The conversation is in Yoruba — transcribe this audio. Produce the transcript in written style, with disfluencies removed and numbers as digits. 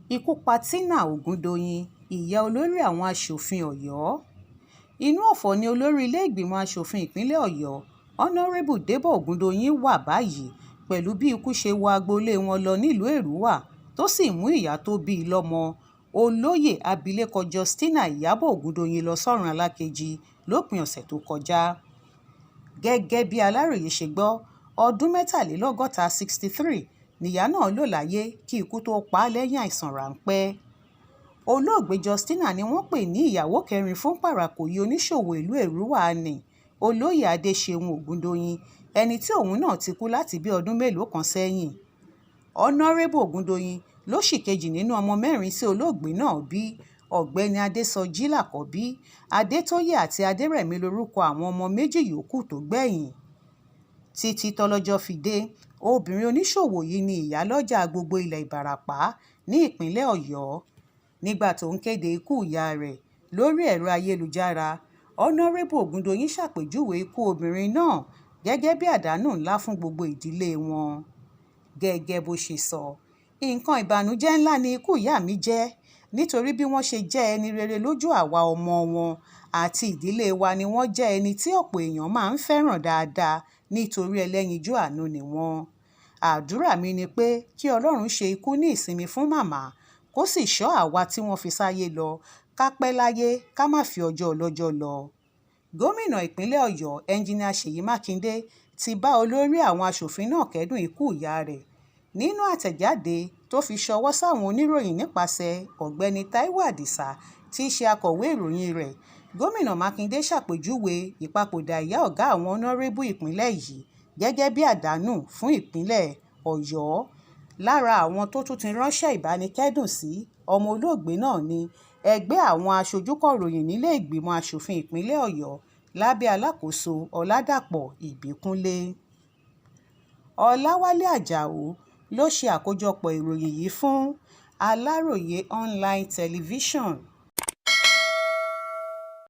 Ikú pa Tina Ogundoyin, ìyá olórí àwọn aṣòfin Ọ̀yọ́. Inú ọ̀fọ̀ ni olórí ilé-ìgbìmọ̀ aṣòfin ìpínlẹ̀ Ọ̀yọ́, Honorébù Débọ̀ Ogundoyin wà báyìí pẹ̀lú bí ikú ṣe wọ agboolé wọn lọ nílùú Èrúwà tó sì mú ìyá tó bí i lọ́mọ, olóyè abilékọ Justina Ìyábọ̀ Ogundoyin lọ sọ́run alákeji lópin ọ̀sẹ̀ tó kọjá. Gẹ́gẹ́ bí Aláròyé ṣe gbọ́, ọdún 63 nìyá náà lò láyé kí ikú tó pa á lẹ́yìn àìsàn ráńpẹ́. Olóògbé Justina ni wọ́n pè ní ìyàwó kẹrin fún pàràkòyí oníṣòwò ìlú Èrúwà nì, olóyè Adéṣeun Ògúndoyin, ẹni tí òun náà ti kú láti bí ọdún mélòó kan sẹ́yìn. Honorébù Ògúndoyin ló ṣìkejì nínú ọmọ mẹ́rin tí olóògbé náà bí. Ọ̀gbẹ́ni Adésọjí làkọ́bí, Adétóyè àti Adérẹ̀mí lorúkọ àwọn ọmọ méjì yòókù tó gbẹ̀yìn. Títí tọ́lọ́jọ́ fi dé, obìnrin oníṣòwò yìí ni ìyálọ́jà gbogbo ilẹ̀ Ìbàràpá ní ìpínlẹ̀ Ọ̀yọ́. Nígbà tó ń kéde ikú ìyá rẹ̀ lórí ẹ̀rọ ayélujára, Honorébù Ògúndoyin ṣàpèjúwe ikú obìnrin náà gẹ́gẹ́ bí àdánù ńlá fún gbogbo ìdílé wọn. Gẹ́gẹ́ bó ṣe sọ, nǹkan ìbànújẹ́ ńlá ni ikú ìyá mi jẹ́, nítorí bí wọ́n ṣe jẹ́ ẹni rere lójú àwa ọmọ wọn àti ìdílé wa ni wọ́n jẹ́ ẹni tí ọ̀pọ̀ èèyàn máa ń fẹ́ràn dáadáa nítorí ẹlẹ́yinjú àánú ni wọ́n. Àdúrà mi ni pé kí Ọlọ́run ṣe ikú ní ìsinmi fún màmá, kó sì ṣọ́ àwa tí wọ́n fi sáyé lọ, ká pẹ́ láyé ká má fi ọjọ́ ọlọ́jọ́ lọ. Gómìnà ìpínlẹ̀ Ọ̀yọ́, Ẹnjiníà Ṣèyí Mákindé ti bá olórí àwọn aṣòfin náà kẹ́dùn ikú ìyá rẹ̀. Nínú àtẹ̀jáde tó fi ṣọwọ́ sáwọn oníròyìn nípasẹ̀ ọ̀gbẹ́ni Táíwò Àdìsá tí í ṣe akọ̀wé ìròyìn rẹ̀, gómìnà Mákindé ṣàpèjúwe ìpapòdà ìyá ọ̀gá àwọn ọ̀nàrẹ́bù ìpínlẹ̀ yìí gẹ́gẹ́ bí àdánù fún ìpínlẹ̀ Ọ̀yọ́. Lára àwọn tó tún ti ránṣẹ́ ìbánikẹ́dùn sí ọmọ olóògbé náà ni ẹgbẹ́ àwọn aṣojúkọ̀ròyìn nílé ìgbìmọ̀ aṣòfin ìpínlẹ̀ Ọ̀yọ́ lábẹ́ alákòóso Ọládàpọ̀ Ìbíkúnlé. Ọláwálé Àjàó ló ṣe àkójọpọ̀ ìròyìn yìí fún Aláròyé Online Television.